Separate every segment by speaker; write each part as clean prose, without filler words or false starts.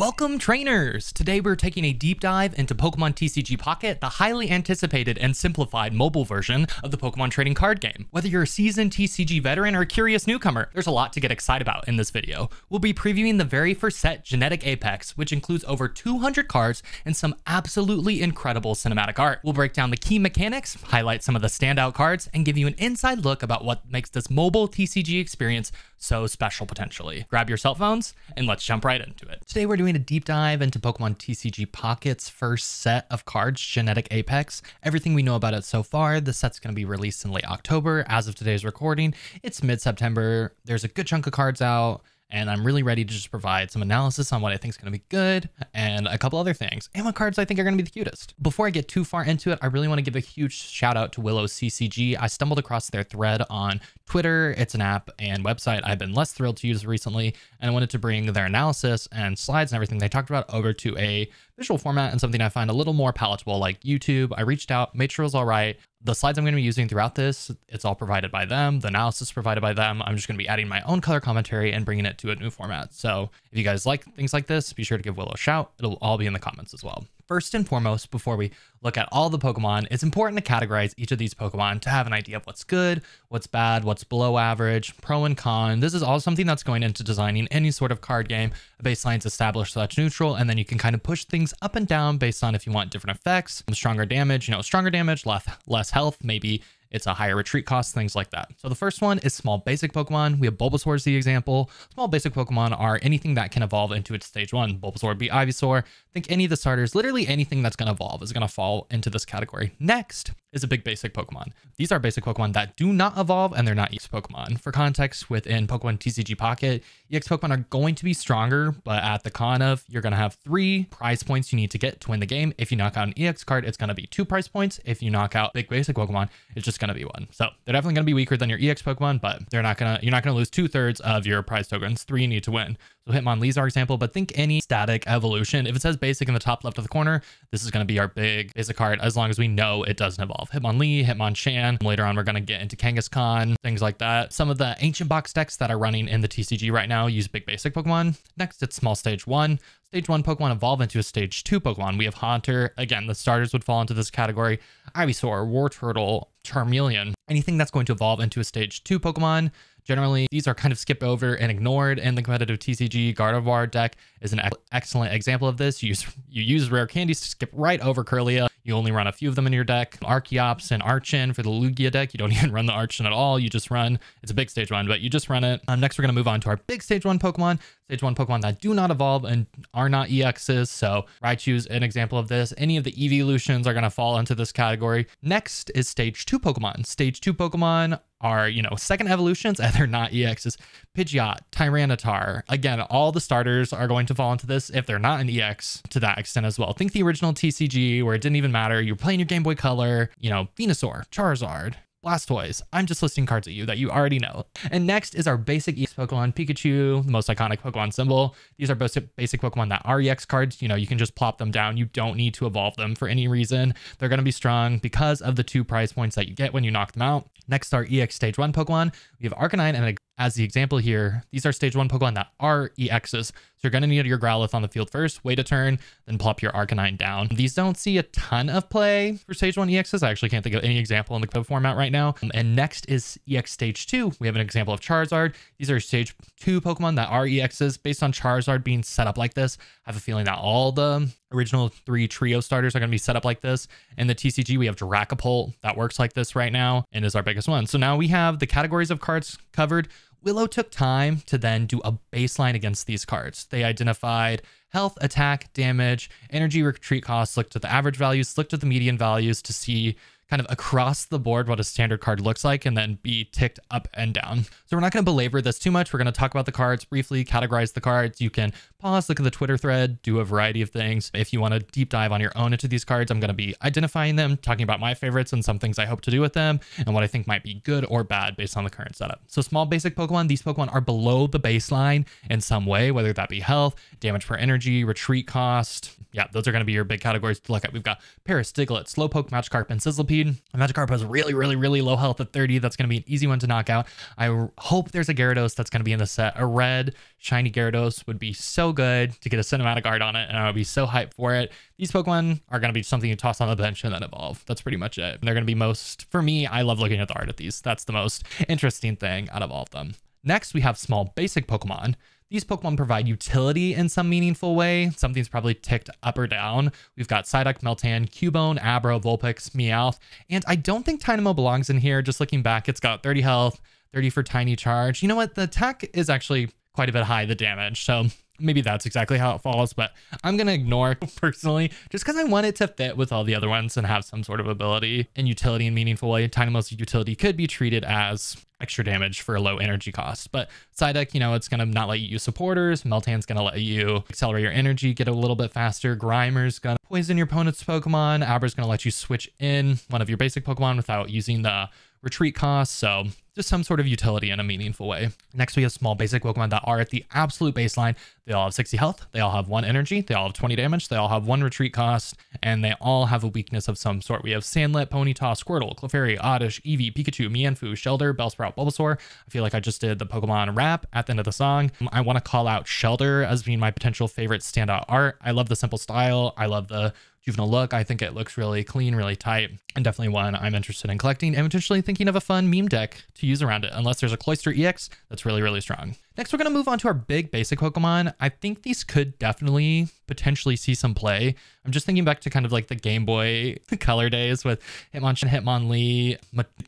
Speaker 1: Welcome trainers! Today we're taking a deep dive into Pokemon TCG Pocket, the highly anticipated and simplified mobile version of the Pokemon Trading Card Game. Whether you're a seasoned TCG veteran or a curious newcomer, there's a lot to get excited about in this video. We'll be previewing the very first set, Genetic Apex, which includes over 200 cards and some absolutely incredible cinematic art. We'll break down the key mechanics, highlight some of the standout cards, and give you an inside look about what makes this mobile TCG experience so special potentially. Grab your cell phones and let's jump right into it. Today we're doing a deep dive into Pokemon TCG Pocket's first set of cards, Genetic Apex. Everything we know about it so far, the set's going to be released in late October. As of today's recording, it's mid-September. There's a good chunk of cards out, and I'm really ready to just provide some analysis on what I think is going to be good and a couple other things, and what cards I think are going to be the cutest. Before I get too far into it, I really want to give a huge shout out to Willow CCG. I stumbled across their thread on Twitter. It's an app and website I've been less thrilled to use recently, and I wanted to bring their analysis and slides and everything they talked about over to a visual format and something I find a little more palatable like YouTube. I reached out, made sure it was all right. The slides I'm going to be using throughout this, it's all provided by them. The analysis provided by them. I'm just going to be adding my own color commentary and bringing it to a new format. So if you guys like things like this, be sure to give Willow a shout. It'll all be in the comments as well. First and foremost, before we look at all the Pokemon, it's important to categorize each of these Pokemon to have an idea of what's good, what's bad, what's below average, pro and con. This is all something that's going into designing any sort of card game. A baseline's established so that's neutral, and then you can kind of push things up and down based on if you want different effects, stronger damage, stronger damage, less health, maybe it's a higher retreat cost, things like that. So the first one is small basic Pokemon. We have Bulbasaur as the example. Small basic Pokemon are anything that can evolve into its stage one. Bulbasaur would be Ivysaur. Think any of the starters, literally anything that's going to evolve is going to fall into this category. Next is a big basic Pokemon. These are basic Pokemon that do not evolve, and they're not EX Pokemon. For context, within Pokemon TCG Pocket, EX Pokemon are going to be stronger, but at the con of, you're going to have 3 prize points you need to get to win the game. If you knock out an EX card, it's going to be 2 prize points. If you knock out big basic Pokemon, it's just going to be 1. So they're definitely going to be weaker than your EX Pokemon, but you're not going to lose 2/3 of your prize tokens. 3 you need to win. So Hitmonlee's our example, but think any static evolution. If it says basic in the top left of the corner, this is going to be our big basic card as long as we know it doesn't evolve. Hitmonlee, Hitmonchan. Later on, we're going to get into Kangaskhan, things like that. Some of the ancient box decks that are running in the TCG right now use big basic Pokemon. Next, it's small stage 1. Stage 1 Pokemon evolve into a stage 2 Pokemon. We have Haunter. Again, the starters would fall into this category. Ivysaur, Wartortle, Charmeleon. Anything that's going to evolve into a stage 2 Pokemon. Generally, these are kind of skipped over and ignored in the competitive TCG. Gardevoir deck is an excellent example of this. You use rare candies to skip right over Kirlia. You only run a few of them in your deck. Archeops and Archon for the Lugia deck. You don't even run the Archon at all. You just run, it's a big stage 1, but you just run it. Next, we're going to move on to our big stage 1 Pokemon. Stage 1 Pokemon that do not evolve and are not EXs. So Raichu's an example of this. Any of the evolutions are going to fall into this category. Next is stage 2 Pokemon. Stage 2 Pokemon are, second evolutions, and they're not EXs. Pidgeot, Tyranitar. Again, all the starters are going to fall into this if they're not an EX to that extent as well. Think the original TCG where it didn't even matter. You're playing your Game Boy Color, Venusaur, Charizard, Blastoise. I'm just listing cards at you that you already know. And next is our basic EX Pokemon, Pikachu, the most iconic Pokemon symbol. These are basic Pokemon that are EX cards. You can just plop them down. You don't need to evolve them for any reason. They're going to be strong because of the 2 prize points that you get when you knock them out. Next are EX Stage 1 Pokemon. We have Arcanine, and as the example here, these are Stage 1 Pokemon that are EXs. So you're going to need your Growlithe on the field first, wait a turn, then plop your Arcanine down. These don't see a ton of play for Stage 1 EXs. I actually can't think of any example in the format right now. And next is EX Stage 2. We have an example of Charizard. These are Stage 2 Pokemon that are EXs. Based on Charizard being set up like this, I have a feeling that all the original 3 trio starters are going to be set up like this. In the TCG, we have Dracopult that works like this right now and is our biggest one. So now we have the categories of cards covered. Willow took time to then do a baseline against these cards. They identified health, attack, damage, energy, retreat costs, looked at the average values, looked at the median values to see kind of across the board what a standard card looks like, and then be ticked up and down. So we're not going to belabor this too much. We're going to talk about the cards briefly, categorize the cards. You can pause, look at the Twitter thread, do a variety of things. If you want to deep dive on your own into these cards, I'm going to be identifying them, talking about my favorites and some things I hope to do with them, and what I think might be good or bad based on the current setup. So small basic Pokemon, these Pokemon are below the baseline in some way, whether that be health, damage per energy, retreat cost. Yeah, those are going to be your big categories to look at. We've got Paris, Diglett, Slowpoke, Magikarp, and Sizzlipede. speed. Magikarp has really low health at 30. That's going to be an easy one to knock out. I hope there's a Gyarados that's going to be in the set. A red shiny Gyarados would be so good to get a cinematic art on it, and I would be so hyped for it. These Pokemon are going to be something you toss on the bench and then evolve. That's pretty much it. And they're going to be most, for me, I love looking at the art of these. That's the most interesting thing out of all of them. Next, we have small basic Pokemon. These Pokemon provide utility in some meaningful way. Something's probably ticked up or down. We've got Psyduck, Meltan, Cubone, Abro, Vulpix, Meowth, and I don't think Tynamo belongs in here. Just looking back, it's got 30 health, 30 for Tiny Charge. You know what? The attack is actually quite a bit high, the damage, so maybe that's exactly how it falls, but I'm going to ignore personally just because I want it to fit with all the other ones and have some sort of ability and utility in a meaningful way. Tynamo's utility could be treated as extra damage for a low energy cost, but Psyduck, you know, it's going to not let you use supporters. Meltan's going to let you accelerate your energy, get a little bit faster. Grimer's going to poison your opponent's Pokemon. Abra's going to let you switch in one of your basic Pokemon without using the retreat cost, so just some sort of utility in a meaningful way. Next, we have small basic Pokemon that are at the absolute baseline. They all have 60 health, they all have 1 energy, they all have 20 damage, they all have 1 retreat cost, and they all have a weakness of some sort. We have Sandlit, Ponyta, Squirtle, Clefairy, Oddish, Eevee, Pikachu, Mienfoo, Shelter, Bellsprout, Bulbasaur. I feel like I just did the Pokemon rap at the end of the song. I want to call out Shelter as being my potential favorite standout art. I love the simple style. I love the juvenile look. I think it looks really clean, really tight, and definitely one I'm interested in collecting and potentially thinking of a fun meme deck to use around it, unless there's a Cloyster EX that's really strong. Next, we're going to move on to our big basic Pokemon. I think these could definitely potentially see some play. I'm just thinking back to kind of like the Game Boy Color days with Hitmonchan, Hitmonlee.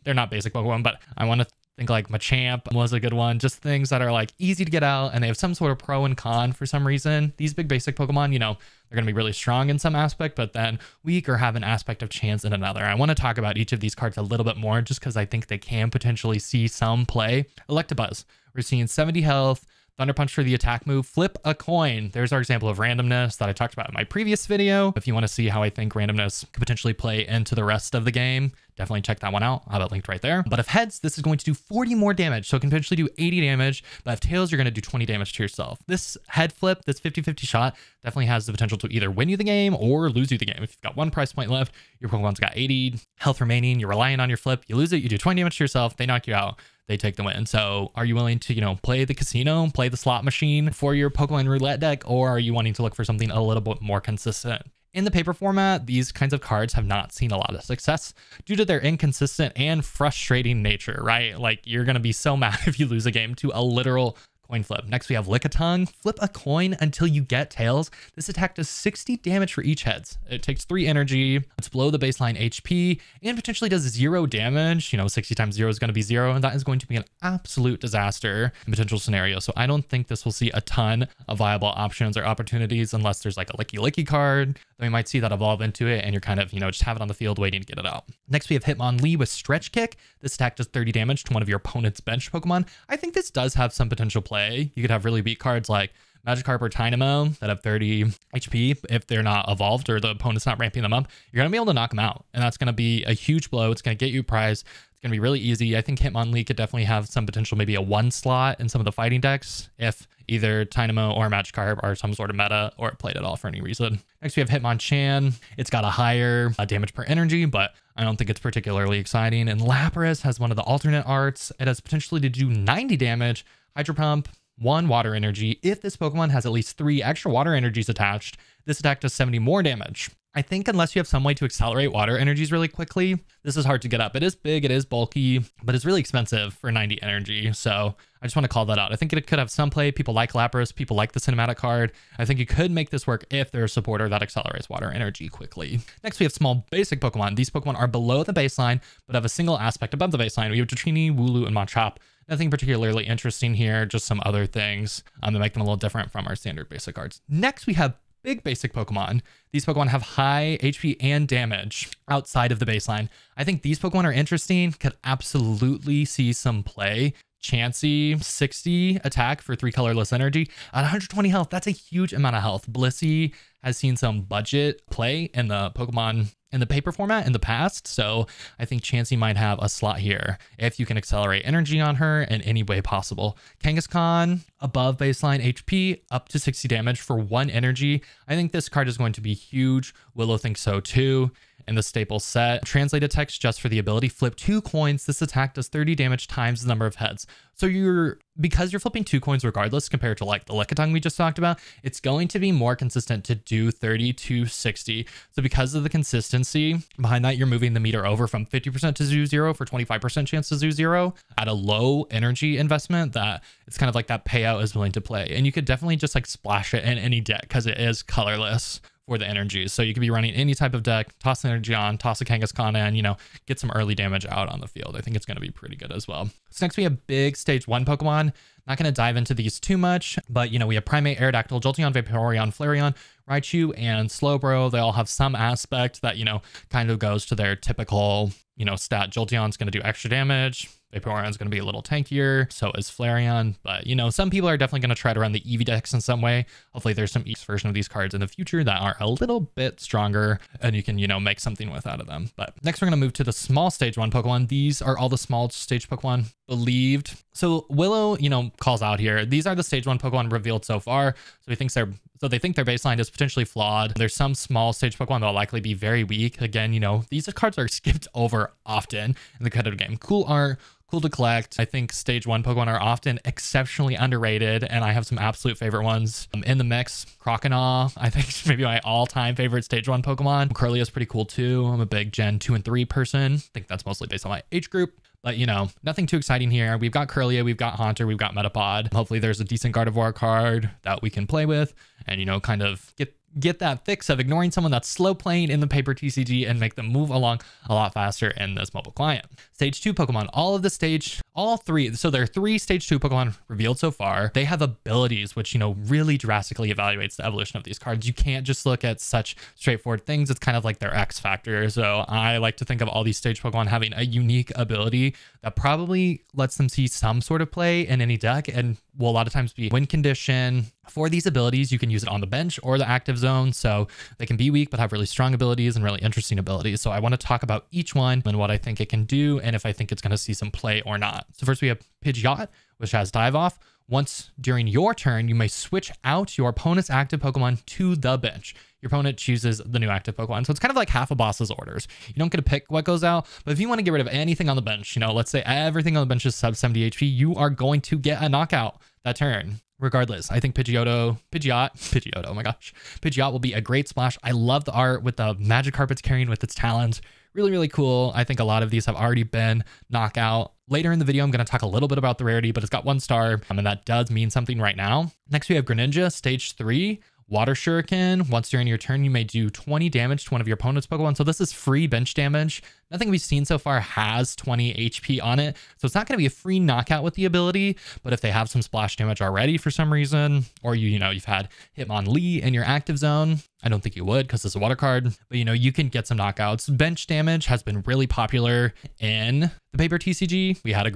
Speaker 1: They're not basic Pokemon, but I want to think like Machamp was a good one. Just things that are like easy to get out and they have some sort of pro and con for some reason. These big basic Pokemon, you know, they're going to be really strong in some aspect, but then weak or have an aspect of chance in another. I want to talk about each of these cards a little bit more just because I think they can potentially see some play. Electabuzz, we're seeing 70 health, Thunder Punch for the attack move, flip a coin. There's our example of randomness that I talked about in my previous video. If you want to see how I think randomness could potentially play into the rest of the game, definitely check that one out. I'll have it linked right there. But if heads, this is going to do 40 more damage. So it can potentially do 80 damage, but if tails, you're going to do 20 damage to yourself. This head flip, this 50-50 shot definitely has the potential to either win you the game or lose you the game. If you've got 1 price point left, your Pokemon's got 80 health remaining, you're relying on your flip, you lose it, you do 20 damage to yourself, they knock you out, they take the win. So are you willing to, you know, play the casino, play the slot machine for your Pokemon roulette deck, or are you wanting to look for something a little bit more consistent? In the paper format, these kinds of cards have not seen a lot of success due to their inconsistent and frustrating nature, right? Like, you're going to be so mad if you lose a game to a literal coin flip. Next, we have Lickitung. Flip a coin until you get tails. This attack does 60 damage for each heads. It takes 3 energy. It's below the baseline HP and potentially does 0 damage. You know, 60 times 0 is going to be 0, and that is going to be an absolute disaster in potential scenario. So I don't think this will see a ton of viable options or opportunities unless there's like a Licky card. Then we might see that evolve into it, and you're kind of, you know, just have it on the field waiting to get it out. Next, we have Hitmonlee with Stretch Kick. This attack does 30 damage to one of your opponent's bench Pokemon. I think this does have some potential play. You could have really weak cards like Magikarp or Tynamo that have 30 HP. If they're not evolved or the opponent's not ramping them up, you're going to be able to knock them out. And that's going to be a huge blow. It's going to get you a prize. It's going to be really easy. I think Hitmonlee could definitely have some potential, maybe a 1 slot in some of the fighting decks if either Tynamo or Magikarp are some sort of meta or it played at all for any reason. Next, we have Hitmonchan. It's got a higher damage per energy, but I don't think it's particularly exciting. And Lapras has one of the alternate arts. It has potentially to do 90 damage. Hydro Pump, 1 water energy. If this Pokemon has at least 3 extra water energies attached, this attack does 70 more damage. I think unless you have some way to accelerate water energies really quickly, this is hard to get up. It is big, it is bulky, but it's really expensive for 90 energy. So I just want to call that out. I think it could have some play. People like Lapras, people like the cinematic card. I think you could make this work if there's a supporter that accelerates water energy quickly. Next, we have small basic Pokemon. These Pokemon are below the baseline, but have a single aspect above the baseline. We have Dratini, Wooloo, and Machop. Nothing particularly interesting here, just some other things that make them a little different from our standard basic cards. Next, we have big basic Pokemon. These Pokemon have high HP and damage outside of the baseline. I think these Pokemon are interesting, could absolutely see some play. Chansey, 60 attack for 3 colorless energy at 120 health. That's a huge amount of health. Blissey has seen some budget play in the Pokemon in the paper format in the past, so I think Chansey might have a slot here if you can accelerate energy on her in any way possible. Kangaskhan, above baseline HP, up to 60 damage for 1 energy. I think this card is going to be huge. Willow thinks so too. in the staple set. Translated text just for the ability. Flip 2 coins. This attack does 30 damage times the number of heads. So because you're flipping 2 coins regardless compared to like the Lickitung we just talked about, it's going to be more consistent to do 30 to 60. So because of the consistency behind that, you're moving the meter over from 50% to zoo 0 for 25% chance to zoo 0 at a low energy investment that it's kind of like that payout is willing to play. And you could definitely just like splash it in any deck because it is colorless for the energies. So you could be running any type of deck, toss the energy on, toss a Kangaskhan in, you know, get some early damage out on the field. I think it's going to be pretty good as well. So next we have big stage 1 Pokemon. Not going to dive into these too much, but you know, we have Primate, Aerodactyl, Jolteon, Vaporeon, Flareon, Raichu, and Slowbro. They all have some aspect that, you know, kind of goes to their typical, you know, stat. Jolteon's going to do extra damage. Vaporeon's going to be a little tankier. So is Flareon. But, you know, some people are definitely going to try to run the EV decks in some way. Hopefully there's some East version of these cards in the future that are a little bit stronger and you can, you know, make something with out of them. But next we're going to move to the small stage 1 Pokemon. These are all the small stage Pokemon believed. So Willow, you know, calls out here. These are the stage 1 Pokemon revealed so far. So they think their baseline is potentially flawed. There's some small stage Pokemon that will likely be very weak. Again, you know, these cards are skipped over often in the competitive game. Cool art, cool to collect. I think stage 1 Pokemon are often exceptionally underrated, and I have some absolute favorite ones in the mix. Croconaw, I think maybe my all-time favorite stage 1 Pokemon. Curly is pretty cool too. I'm a big Gen 2 and 3 person. I think that's mostly based on my age group. But, you know, nothing too exciting here. We've got Curlia, we've got Haunter, we've got Metapod. Hopefully there's a decent Gardevoir card that we can play with and, you know, kind of get that fix of ignoring someone that's slow playing in the paper TCG and make them move along a lot faster in this mobile client. Stage 2 Pokemon, all 3. So there are 3 stage 2 Pokemon revealed so far. They have abilities, which, you know, really drastically evaluates the evolution of these cards. You can't just look at such straightforward things. It's kind of like their X factor. So I like to think of all these stage Pokemon having a unique ability that probably lets them see some sort of play in any deck and will a lot of times be win condition. For these abilities, you can use it on the bench or the active zone. So they can be weak, but have really strong abilities and really interesting abilities. So I want to talk about each one and what I think it can do and if I think it's going to see some play or not. So first we have Pidgeot, which has Dive Off. Once during your turn, you may switch out your opponent's active Pokemon to the bench. Your opponent chooses the new active Pokemon. So it's kind of like half a boss's orders. You don't get to pick what goes out, but if you want to get rid of anything on the bench, you know, let's say everything on the bench is sub 70 HP, you are going to get a knockout that turn. Regardless, I think Pidgeot, oh my gosh. Pidgeot will be a great splash. I love the art with the magic carpets carrying with its talons. Really, really cool. I think a lot of these have already been knockout. Later in the video, I'm going to talk a little bit about the rarity, but it's got 1 star, and that does mean something right now. Next, we have Greninja, stage 3. Water Shuriken. Once during your turn, you may do 20 damage to one of your opponent's Pokemon. So this is free bench damage. Nothing we've seen so far has 20 HP on it. So it's not going to be a free knockout with the ability, but if they have some splash damage already for some reason, or you've had Hitmonlee in your active zone, I don't think you would because it's a water card, but you can get some knockouts. Bench damage has been really popular in the paper TCG. We had a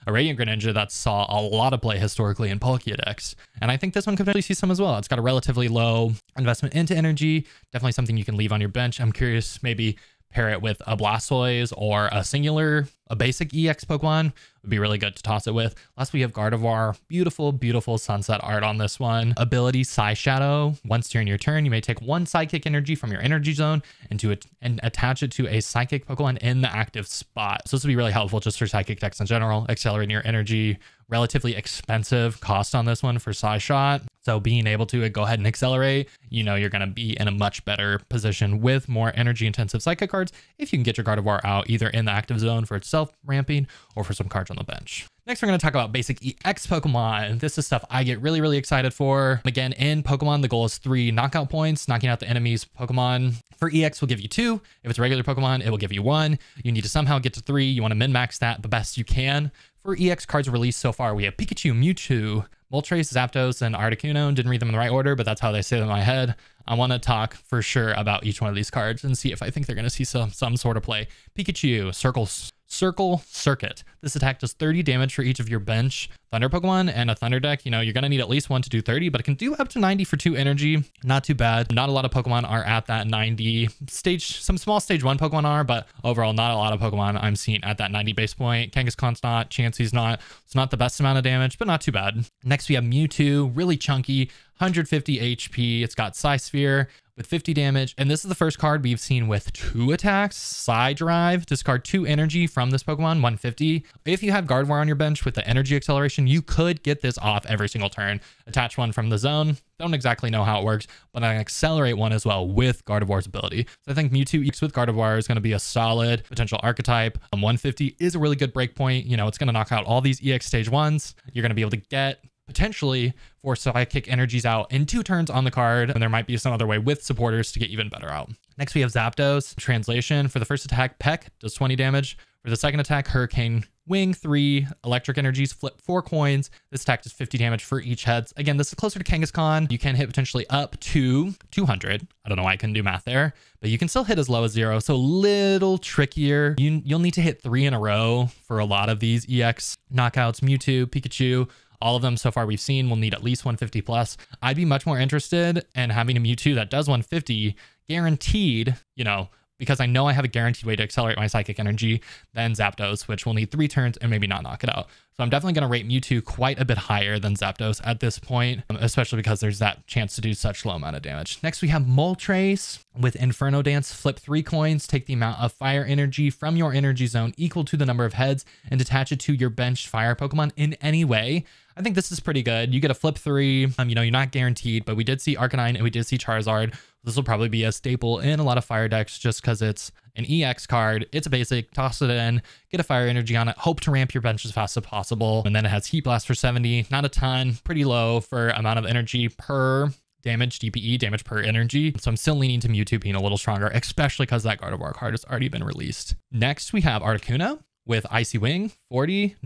Speaker 1: Radiant Greninja that saw a lot of play historically in Pokédex. And I think this one could potentially see some as well. It's got a relatively low investment into energy. Definitely something you can leave on your bench. I'm curious, maybe pair it with a Blastoise or a basic EX Pokemon would be really good to toss it with. Last, we have Gardevoir. Beautiful, beautiful sunset art on this one. Ability Psy Shadow. Once during your turn, you may take 1 Psychic energy from your energy zone and attach it to a Psychic Pokemon in the active spot. So this would be really helpful just for Psychic decks in general, accelerating your energy. Relatively expensive cost on this one for Psy Shot. So being able to go ahead and accelerate, you're going to be in a much better position with more energy intensive Psychic cards if you can get your Gardevoir out either in the active zone for its self-ramping or for some cards on the bench. Next, we're going to talk about basic EX Pokemon. This is stuff I get really, really excited for. Again, in Pokemon, the goal is 3 knockout points, knocking out the enemy's Pokemon. For EX, will give you 2. If it's a regular Pokemon, it will give you 1. You need to somehow get to 3. You want to min-max that the best you can. For EX cards released so far, we have Pikachu, Mewtwo, Moltres, Zapdos, and Articuno. Didn't read them in the right order, but that's how they say them in my head. I want to talk for sure about each one of these cards and see if I think they're going to see some sort of play. Pikachu, Circle Circuit. This attack does 30 damage for each of your bench Thunder Pokemon, and a Thunder deck, you're going to need at least 1 to do 30, but it can do up to 90 for 2 energy. Not too bad. Not a lot of Pokemon are at that 90 stage. Some small stage 1 Pokemon are, but overall, not a lot of Pokemon I'm seeing at that 90 base point. Kangaskhan's not, Chansey's not. It's not the best amount of damage, but not too bad. Next, we have Mewtwo, really chunky, 150 HP. It's got Psy Sphere. with 50 damage. And this is the first card we've seen with 2 attacks. Side Drive, discard 2 energy from this Pokemon, 150. If you have Gardevoir on your bench with the energy acceleration, you could get this off every single turn. Attach one from the zone. Don't exactly know how it works, but I accelerate one as well with Gardevoir's ability. So I think Mewtwo EX with Gardevoir is going to be a solid potential archetype. 150 is a really good breakpoint. You know, it's going to knock out all these EX stage 1s. You're going to be able to get potentially 4 psychic energies out in 2 turns on the card, and there might be some other way with supporters to get even better out. Next, we have Zapdos. Translation: for the first attack, Peck does 20 damage. For the second attack, Hurricane Wing, 3 electric energies, flip 4 coins. This attack does 50 damage for each heads. Again, this is closer to Kangaskhan. You can hit potentially up to 200. I don't know why I couldn't do math there, but you can still hit as low as 0. So a little trickier. You'll need to hit 3 in a row for a lot of these EX knockouts. Mewtwo, Pikachu, all of them so far we've seen will need at least 150 plus. I'd be much more interested in having a Mewtwo that does 150 guaranteed, you know, because I know I have a guaranteed way to accelerate my psychic energy than Zapdos, which will need 3 turns and maybe not knock it out. So I'm definitely going to rate Mewtwo quite a bit higher than Zapdos at this point, especially because there's that chance to do such low amount of damage. Next, we have Moltres with Inferno Dance. Flip 3 coins, take the amount of fire energy from your energy zone equal to the number of heads, and attach it to your benched fire Pokemon in any way. I think this is pretty good. You get a flip 3. You know, you're not guaranteed, but we did see Arcanine and we did see Charizard. This will probably be a staple in a lot of fire decks just because it's an EX card. It's a basic, toss it in, get a fire energy on it, hope to ramp your bench as fast as possible. And then it has Heat Blast for 70, not a ton, pretty low for amount of energy per damage, DPE, damage per energy. So I'm still leaning to Mewtwo being a little stronger, especially because that Gardevoir card has already been released. Next, we have Articuno with Icy Wing, 40.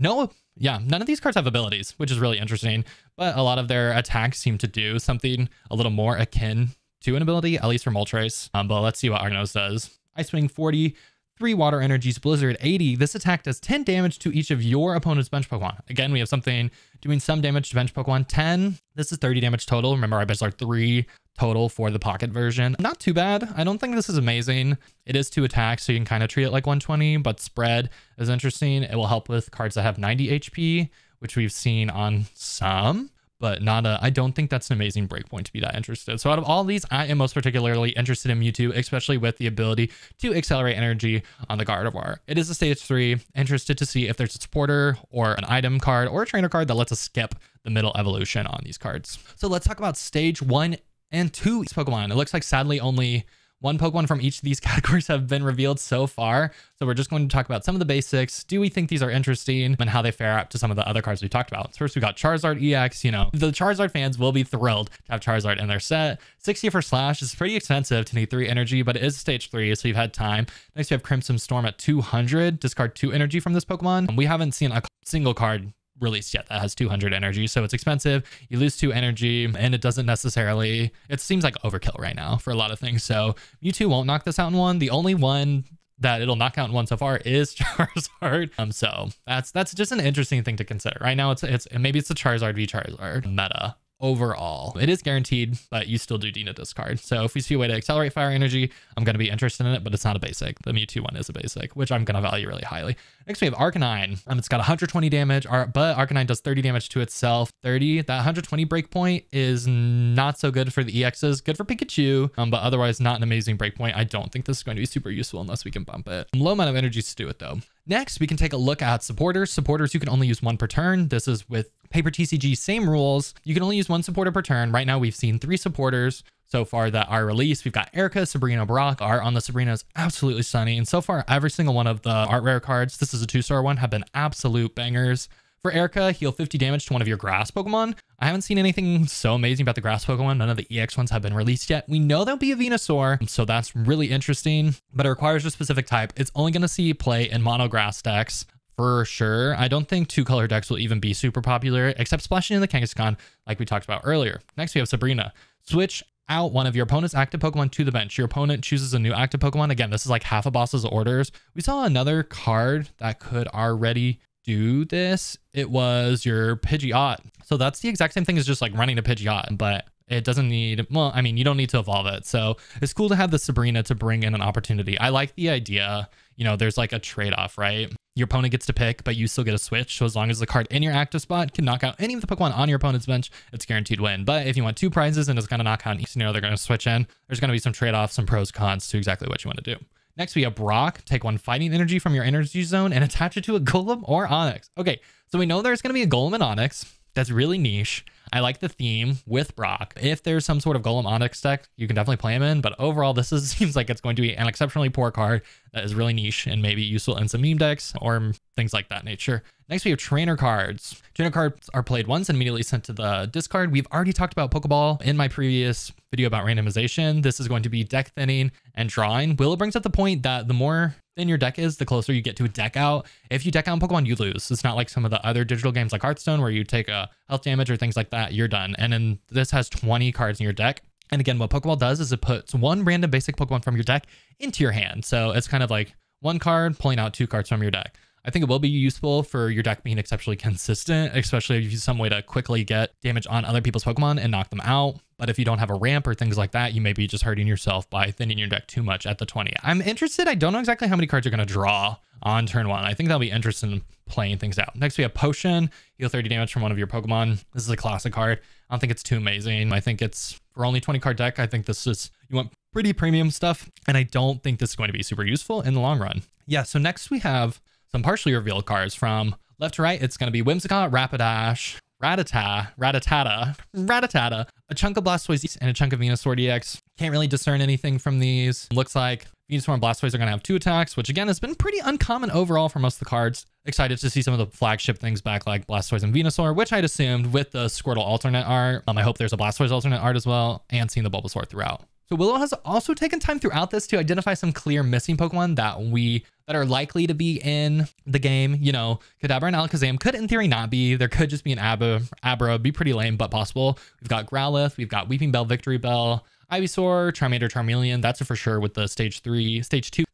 Speaker 1: Yeah, none of these cards have abilities, which is really interesting, but a lot of their attacks seem to do something a little more akin to an ability, at least for Moltres. But let's see what Argnos does. Ice Wing, 40, 3 water energies, Blizzard, 80. This attack does 10 damage to each of your opponent's bench Pokemon. Again, we have something doing some damage to bench Pokemon. 10. This is 30 damage total. Remember, our bench are 3 total for the pocket version. Not too bad. I don't think this is amazing. It is 2 attacks, so you can kind of treat it like 120, but spread is interesting. It will help with cards that have 90 HP, which we've seen on some, but not I don't think that's an amazing breakpoint to be that interested. So out of all these, I am most particularly interested in Mewtwo, especially with the ability to accelerate energy on the Gardevoir. It is a stage 3. Interested to see if there's a supporter or an item card or a trainer card that lets us skip the middle evolution on these cards. So let's talk about stage 1 and 2 Pokemon. It looks like sadly only 1 Pokemon from each of these categories have been revealed so far. So we're just going to talk about some of the basics. Do we think these are interesting and how they fare up to some of the other cards we talked about? So first, we got Charizard EX. You know, the Charizard fans will be thrilled to have Charizard in their set. 60 for Slash is pretty expensive to need 3 energy, but it is stage 3, so you've had time. Next, we have Crimson Storm at 200. Discard 2 energy from this Pokemon. And we haven't seen a single card released yet that has 200 energy, so it's expensive. You lose 2 energy, and it doesn't necessarily, it seems like overkill right now for a lot of things. So Mewtwo won't knock this out in 1. The only one that it'll knock out in 1 so far is Charizard. So that's just an interesting thing to consider. Right now, it's maybe it's the Charizard v Charizard meta. Overall, it is guaranteed, but you still do need a discard. So if we see a way to accelerate fire energy, I'm going to be interested in it, but it's not a basic. The Mewtwo one is a basic, which I'm going to value really highly. Next, we have Arcanine. It's got 120 damage, but Arcanine does 30 damage to itself. 30. That 120 breakpoint is not so good for the EXs. Good for Pikachu, but otherwise not an amazing breakpoint. I don't think this is going to be super useful unless we can bump it. Low amount of energy to do it though. Next, we can take a look at supporters. Supporters, you can only use 1 per turn. This is with Paper TCG, same rules. You can only use 1 supporter per turn. Right now, we've seen 3 supporters so far that are released. We've got Erica, Sabrina, Brock. Art on the Sabrina is absolutely stunning. And so far, every single one of the art rare cards, this is a 2-star one, have been absolute bangers. For Erica, heal 50 damage to one of your grass Pokemon. I haven't seen anything so amazing about the grass Pokemon. None of the EX ones have been released yet. We know there'll be a Venusaur, so that's really interesting, but it requires a specific type. It's only going to see play in mono grass decks for sure. I don't think 2-color decks will even be super popular, except splashing in the Kangaskhan, like we talked about earlier. Next, we have Sabrina. Switch out one of your opponent's active Pokemon to the bench. Your opponent chooses a new active Pokemon. Again, this is like half a boss's orders. We saw another card that could already do this. It was your Pidgeot. So that's the exact same thing as just like running a Pidgeot, but it doesn't need, well, I mean, you don't need to evolve it. So it's cool to have the Sabrina to bring in an opportunity. I like the idea, you know, there's like a trade-off, right? your opponent gets to pick, but you still get a switch. So as long as the card in your active spot can knock out any of the Pokemon on your opponent's bench, it's guaranteed win. But if you want 2 prizes and it's going to knock out each scenario, they're going to switch in. There's going to be some trade-offs, some pros, cons to exactly what you want to do. Next, we have Brock. Take 1 fighting energy from your energy zone and attach it to a Golem or Onyx. Okay, so we know there's going to be a Golem and Onyx. That's really niche. I like the theme with Brock. If there's some sort of Golem Onyx deck, you can definitely play him in, but overall, seems like it's going to be an exceptionally poor card that is really niche and maybe useful in some meme decks or things like that nature. Next, we have trainer cards. Trainer cards are played once and immediately sent to the discard. We've already talked about Pokeball in my previous video about randomization. This is going to be deck thinning and drawing. Willow brings up the point that the more thin your deck is, the closer you get to a deck out. If you deck out in Pokemon, you lose. It's not like some of the other digital games like Hearthstone where you take a health damage or things like that, you're done. And then this has 20 cards in your deck. And again, what Pokeball does is it puts 1 random basic Pokemon from your deck into your hand. So it's kind of like 1 card pulling out 2 cards from your deck. I think it will be useful for your deck being exceptionally consistent, especially if you use some way to quickly get damage on other people's Pokemon and knock them out. But if you don't have a ramp or things like that, you may be just hurting yourself by thinning your deck too much at the 20. I'm interested. I don't know exactly how many cards you're going to draw on turn 1. I think that'll be interesting in playing things out. Next, we have Potion. Heal 30 damage from one of your Pokemon. This is a classic card. I don't think it's too amazing. I think it's for only 20 card deck. I think this is, you want pretty premium stuff. And I don't think this is going to be super useful in the long run. Yeah, so next we have some partially revealed cards from left to right. It's going to be Whimsicott, Rapidash, Rattata, a chunk of Blastoise and a chunk of Venusaur DX. Can't really discern anything from these. Looks like Venusaur and Blastoise are going to have 2 attacks, which again has been pretty uncommon overall for most of the cards. Excited to see some of the flagship things back like Blastoise and Venusaur, which I'd assumed with the Squirtle alternate art. I hope there's a Blastoise alternate art as well, and seeing the Bulbasaur throughout. So Willow has also taken time throughout this to identify some clear missing Pokemon that are likely to be in the game. You know, Kadabra and Alakazam could in theory not be. There could just be an Abra, be pretty lame, but possible. We've got Growlithe, we've got Weeping Bell, Victory Bell, Ivysaur, Charmander, Charmeleon. That's a for sure with the stage 2,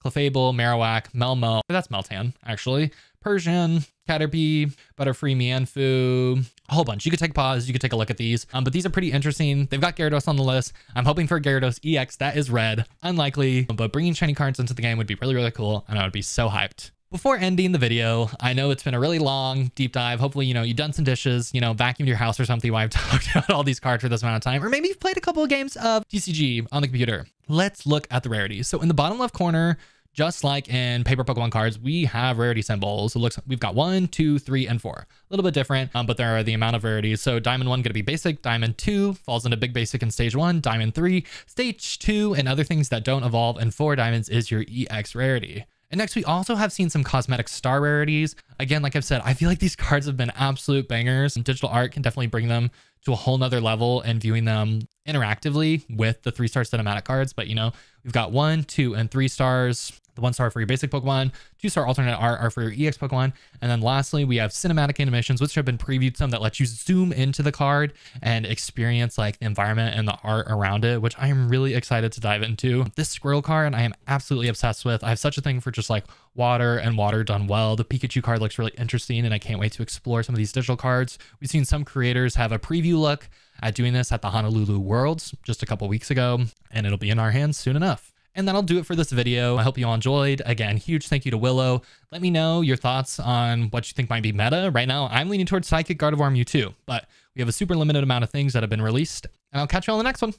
Speaker 1: Clefable, Marowak, Melmo. That's Meltan, actually. Persian, Caterpie, Butterfree, Mianfu, a whole bunch. You could take a pause. You could take a look at these. But these are pretty interesting. They've got Gyarados on the list. I'm hoping for a Gyarados EX. That is red. Unlikely, but bringing shiny cards into the game would be really, really cool. And I would be so hyped. Before ending the video, I know it's been a really long deep dive. Hopefully, you've done some dishes, vacuumed your house or something while I've talked about all these cards for this amount of time. Or maybe you've played a couple of games of TCG on the computer. Let's look at the rarities. So in the bottom left corner, just like in paper Pokemon cards, we have rarity symbols. It looks like we've got 1, 2, 3, and 4. A little bit different, but there are the amount of rarities. So Diamond 1 going to be basic. Diamond 2 falls into big basic in stage 1. Diamond 3, stage 2, and other things that don't evolve. And 4 diamonds is your EX rarity. And next, we also have seen some cosmetic star rarities. Again, like I've said, I feel like these cards have been absolute bangers. Digital art can definitely bring them to a whole nother level and viewing them interactively with the 3-star cinematic cards. But, we've got 1, 2, and 3 stars. The 1-star for your basic Pokemon, 2-star alternate art are for your EX Pokemon. And then lastly, we have cinematic animations, which have been previewed some that let you zoom into the card and experience like the environment and the art around it, which I am really excited to dive into. This Squirrel card I am absolutely obsessed with. I have such a thing for just like water and water done well. The Pikachu card looks really interesting and I can't wait to explore some of these digital cards. We've seen some creators have a preview look at doing this at the Honolulu Worlds just a couple weeks ago, and it'll be in our hands soon enough. And that'll do it for this video. I hope you all enjoyed. Again, huge thank you to Willow. Let me know your thoughts on what you think might be meta. Right now, I'm leaning towards Psychic, Gardevoir, Mewtwo, but we have a super limited amount of things that have been released, and I'll catch you on the next one.